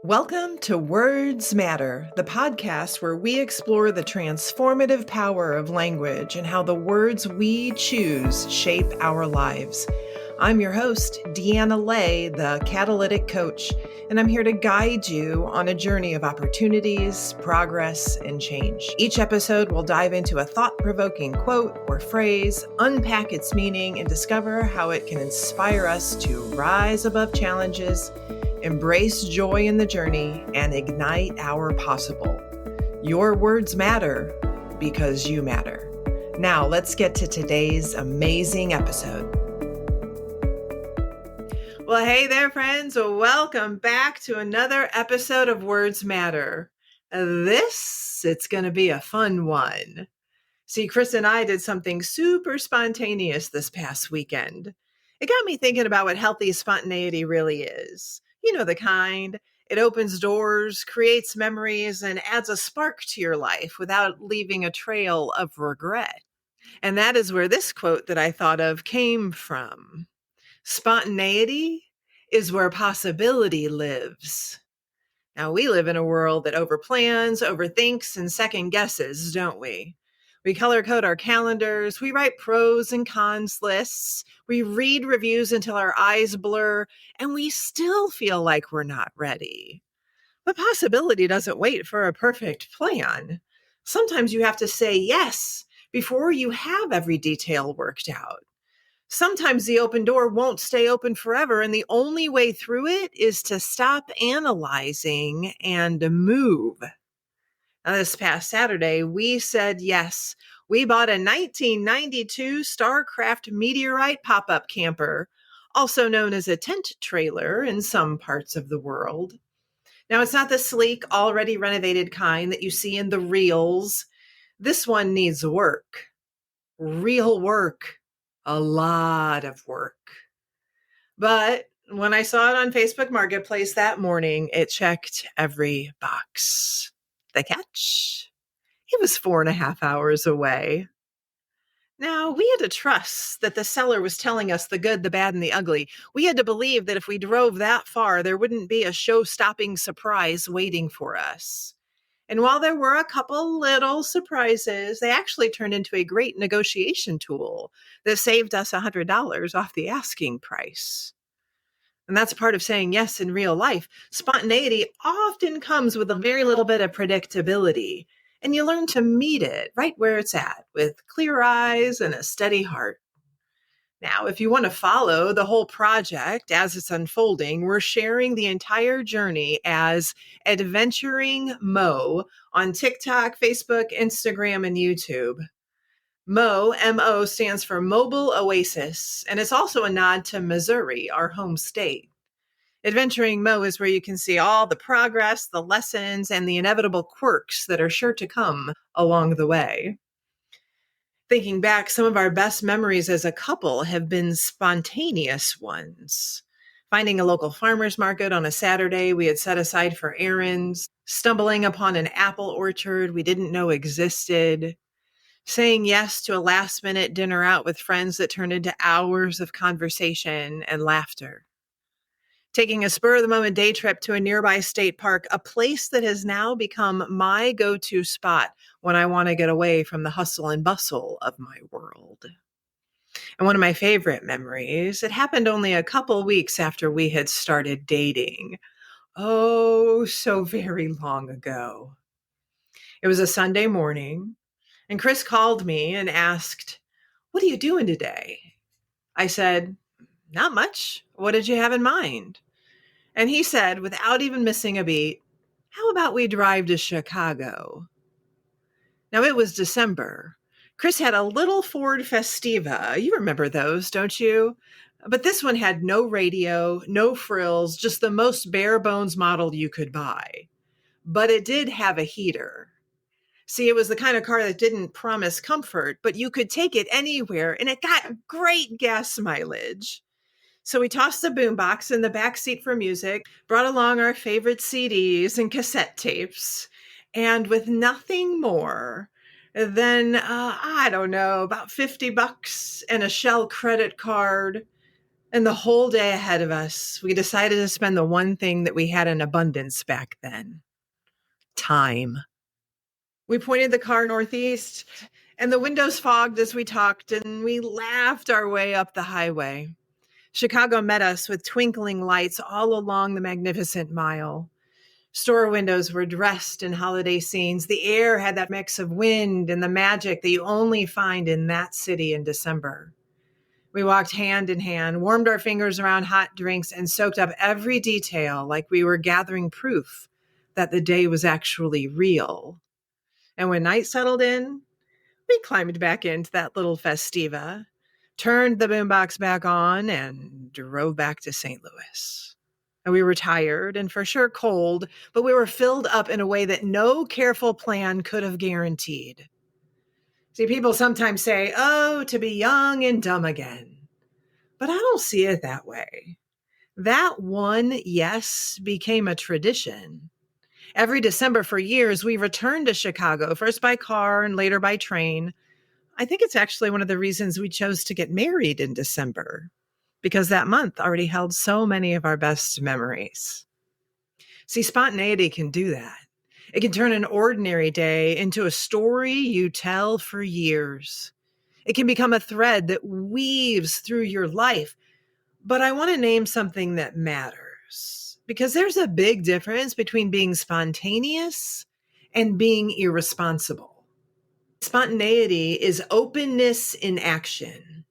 Welcome to Words Matter, the podcast where we explore the transformative power of language and how the words we choose shape our lives. I'm your host, Deanna Ley, the Catalytic Coach, and I'm here to guide you on a journey of opportunities, progress, and change. Each episode will dive into a thought-provoking quote or phrase, unpack its meaning, and discover how it can inspire us to rise above challenges, embrace joy in the journey, and ignite our possible. Your words matter because you matter. Now, let's get to today's amazing episode. Well, hey there, friends. Welcome back to another episode of Words Matter. It's going to be a fun one. See, Chris and I did something super spontaneous this past weekend. It got me thinking about what healthy spontaneity really is. You know, the kind. It opens doors, creates memories, and adds a spark to your life without leaving a trail of regret. And that is where this quote that I thought of came from. Spontaneity is where possibility lives. Now, we live in a world that overplans, overthinks, and second guesses, don't we? We color code our calendars, we write pros and cons lists, we read reviews until our eyes blur, and we still feel like we're not ready. But possibility doesn't wait for a perfect plan. Sometimes you have to say yes before you have every detail worked out. Sometimes the open door won't stay open forever, and the only way through it is to stop analyzing and move. Now, this past Saturday, we said yes. We bought a 1992 StarCraft Meteorite pop-up camper, also known as a tent trailer in some parts of the world. Now, it's not the sleek, already renovated kind that you see in the reels. This one needs work. Real work. A lot of work. But when I saw it on Facebook Marketplace that morning, it checked every box. The catch? It was 4.5 hours away. Now, we had to trust that the seller was telling us the good, the bad, and the ugly. We had to believe that if we drove that far, there wouldn't be a show-stopping surprise waiting for us. And while there were a couple little surprises, they actually turned into a great negotiation tool that saved us $100 off the asking price. And that's part of saying yes in real life. Spontaneity often comes with a very little bit of predictability, and you learn to meet it right where it's at with clear eyes and a steady heart. Now, if you want to follow the whole project as it's unfolding, we're sharing the entire journey as Adventuring Mo on TikTok, Facebook, Instagram, and YouTube. Mo, M-O, stands for Mobile Oasis, and it's also a nod to Missouri, our home state. Adventuring Mo is where you can see all the progress, the lessons, and the inevitable quirks that are sure to come along the way. Thinking back, some of our best memories as a couple have been spontaneous ones. Finding a local farmer's market on a Saturday we had set aside for errands, stumbling upon an apple orchard we didn't know existed, saying yes to a last-minute dinner out with friends that turned into hours of conversation and laughter. Taking a spur-of-the-moment day trip to a nearby state park, a place that has now become my go-to spot when I want to get away from the hustle and bustle of my world. And one of my favorite memories, it happened only a couple weeks after we had started dating. Oh, so very long ago. It was a Sunday morning, and Chris called me and asked, "What are you doing today?" I said, "Not much. What did you have in mind?" And he said, without even missing a beat, "How about we drive to Chicago?" Now, it was December. Chris had a little Ford Festiva. You remember those, don't you? But this one had no radio, no frills, just the most bare bones model you could buy. But it did have a heater. See, it was the kind of car that didn't promise comfort, but you could take it anywhere, and it got great gas mileage. So we tossed the boombox in the back seat for music, brought along our favorite CDs and cassette tapes, and with nothing more than, about $50 and a Shell credit card, And the whole day ahead of us, we decided to spend the one thing that we had in abundance back then: time. We pointed the car northeast, and the windows fogged as we talked, and we laughed our way up the highway. Chicago met us with twinkling lights all along the magnificent mile. Store windows were dressed in holiday scenes. The air had that mix of wind and the magic that you only find in that city in December. We walked hand in hand, warmed our fingers around hot drinks, and soaked up every detail like we were gathering proof that the day was actually real. And when night settled in, we climbed back into that little festiva, turned the boombox back on, and drove back to St. Louis. And we were tired and for sure cold, but we were filled up in a way that no careful plan could have guaranteed. See, people sometimes say, oh, to be young and dumb again. But I don't see it that way. That one yes became a tradition. Every December for years, we returned to Chicago, first by car and later by train. I think it's actually one of the reasons we chose to get married in December, because that month already held so many of our best memories. See, spontaneity can do that. It can turn an ordinary day into a story you tell for years. It can become a thread that weaves through your life. But I want to name something that matters, because there's a big difference between being spontaneous and being irresponsible. Spontaneity is openness in action.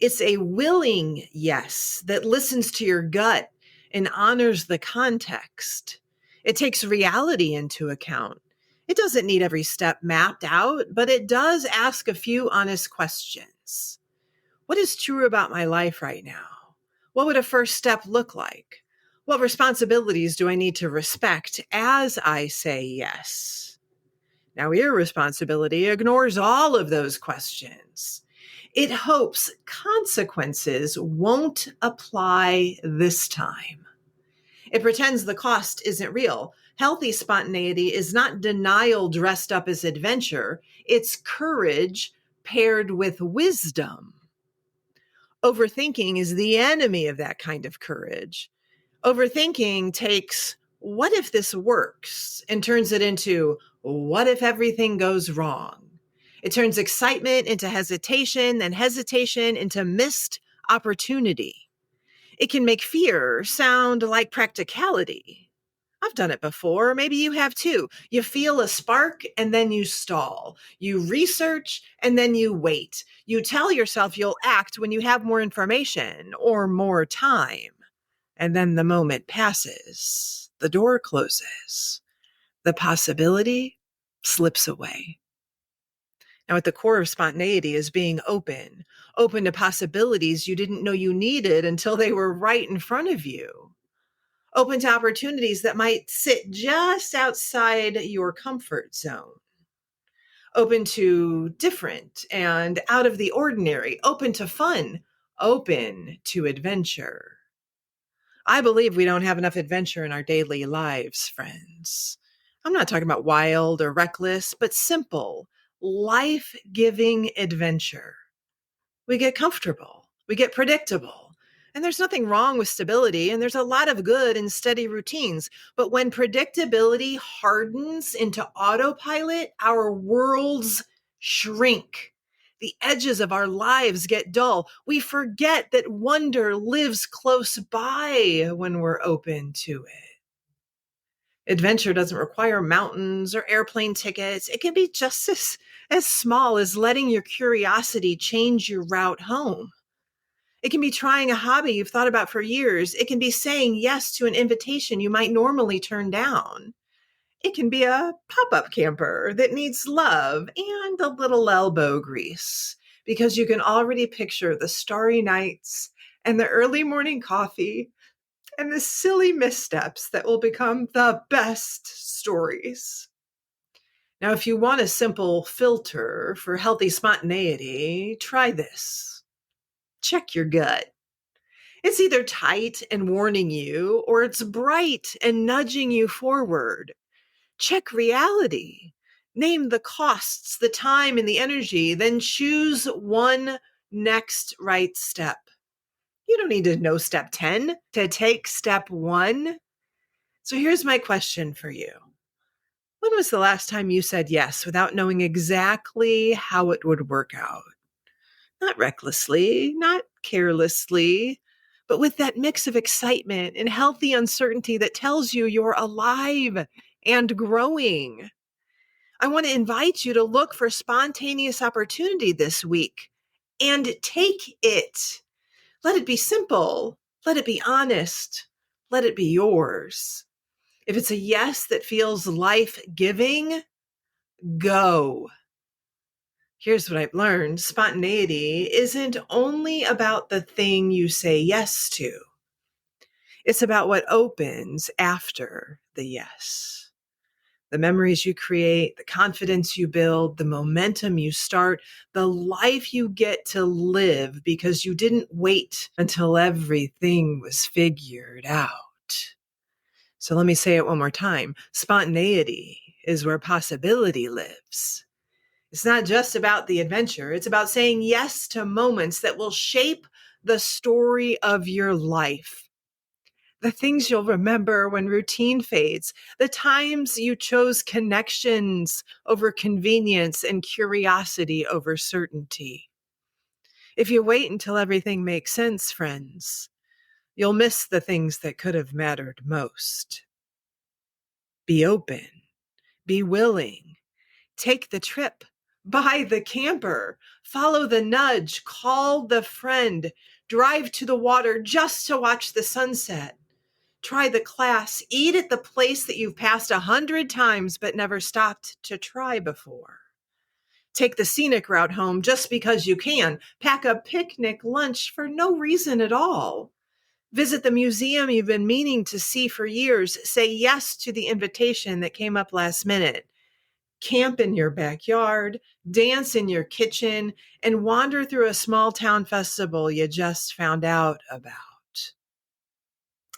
It's a willing yes that listens to your gut and honors the context. It takes reality into account. It doesn't need every step mapped out, but it does ask a few honest questions. What is true about my life right now? What would a first step look like? What responsibilities do I need to respect as I say yes? Now, irresponsibility ignores all of those questions. It hopes consequences won't apply this time. It pretends the cost isn't real. Healthy spontaneity is not denial dressed up as adventure. It's courage paired with wisdom. Overthinking is the enemy of that kind of courage. Overthinking takes, what if this works, and turns it into, what if everything goes wrong? It turns excitement into hesitation, and hesitation into missed opportunity. It can make fear sound like practicality. I've done it before. Maybe you have too. You feel a spark and then you stall. You research and then you wait. You tell yourself you'll act when you have more information or more time. And then the moment passes. The door closes. The possibility slips away. Now, at the core of spontaneity is being open to possibilities you didn't know you needed until they were right in front of you. Open to opportunities that might sit just outside your comfort zone. Open to different and out of the ordinary. Open to fun. Open to adventure. I believe we don't have enough adventure in our daily lives, friends. I'm not talking about wild or reckless, but simple, life-giving adventure. We get comfortable, we get predictable, and there's nothing wrong with stability, and there's a lot of good in steady routines. But when predictability hardens into autopilot, our worlds shrink. The edges of our lives get dull. We forget that wonder lives close by when we're open to it. Adventure doesn't require mountains or airplane tickets. It can be just as small as letting your curiosity change your route home. It can be trying a hobby you've thought about for years. It can be saying yes to an invitation you might normally turn down. It can be a pop-up camper that needs love and a little elbow grease, because you can already picture the starry nights and the early morning coffee and the silly missteps that will become the best stories. Now, if you want a simple filter for healthy spontaneity, try this. Check your gut. It's either tight and warning you, or it's bright and nudging you forward. Check reality. Name the costs, the time, and the energy, then choose one next right step. You don't need to know step 10 to take step 1. So here's my question for you. When was the last time you said yes without knowing exactly how it would work out? Not recklessly, not carelessly, but with that mix of excitement and healthy uncertainty that tells you you're alive and growing. I want to invite you to look for spontaneous opportunity this week and take it. Let it be simple. Let it be honest. Let it be yours. If it's a yes that feels life-giving, go. Here's what I've learned. Spontaneity isn't only about the thing you say yes to. It's about what opens after the yes. The memories you create, the confidence you build, the momentum you start, the life you get to live because you didn't wait until everything was figured out. So let me say it one more time. Spontaneity is where possibility lives. It's not just about the adventure. It's about saying yes to moments that will shape the story of your life. The things you'll remember when routine fades, the times you chose connections over convenience and curiosity over certainty. If you wait until everything makes sense, friends, you'll miss the things that could have mattered most. Be open, be willing, take the trip, buy the camper, follow the nudge, call the friend, drive to the water just to watch the sunset. Try the class, eat at the place that you've passed 100 times but never stopped to try before. Take the scenic route home just because you can. Pack a picnic lunch for no reason at all. Visit the museum you've been meaning to see for years. Say yes to the invitation that came up last minute. Camp in your backyard, dance in your kitchen, and wander through a small town festival you just found out about.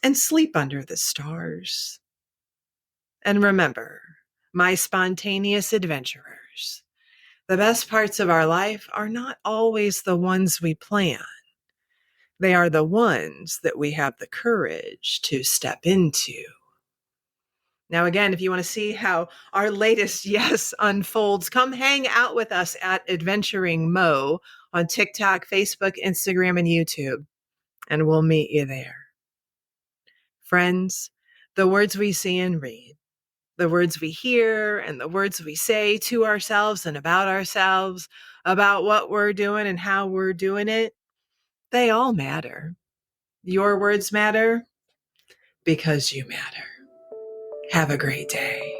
And sleep under the stars. And remember, my spontaneous adventurers, the best parts of our life are not always the ones we plan. They are the ones that we have the courage to step into. Now, again, if you want to see how our latest yes unfolds, come hang out with us at Adventuring Mo on TikTok, Facebook, Instagram, and YouTube, and we'll meet you there. Friends, the words we see and read, the words we hear, and the words we say to ourselves and about what we're doing and how we're doing it, they all matter. Your words matter because you matter. Have a great day.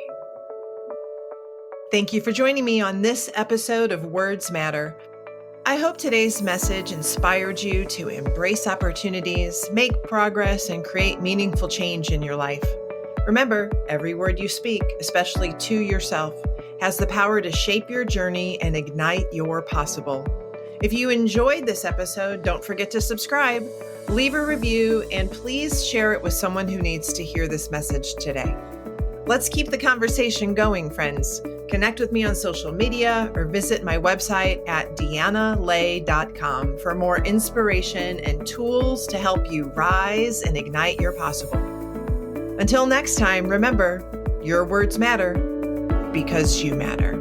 Thank you for joining me on this episode of Words Matter. I hope today's message inspired you to embrace opportunities, make progress, and create meaningful change in your life. Remember, every word you speak, especially to yourself, has the power to shape your journey and ignite your possible. If you enjoyed this episode, don't forget to subscribe, leave a review, and please share it with someone who needs to hear this message today. Let's keep the conversation going, friends. Connect with me on social media or visit my website at deannaley.com for more inspiration and tools to help you rise and ignite your possible. Until next time, remember, your words matter because you matter.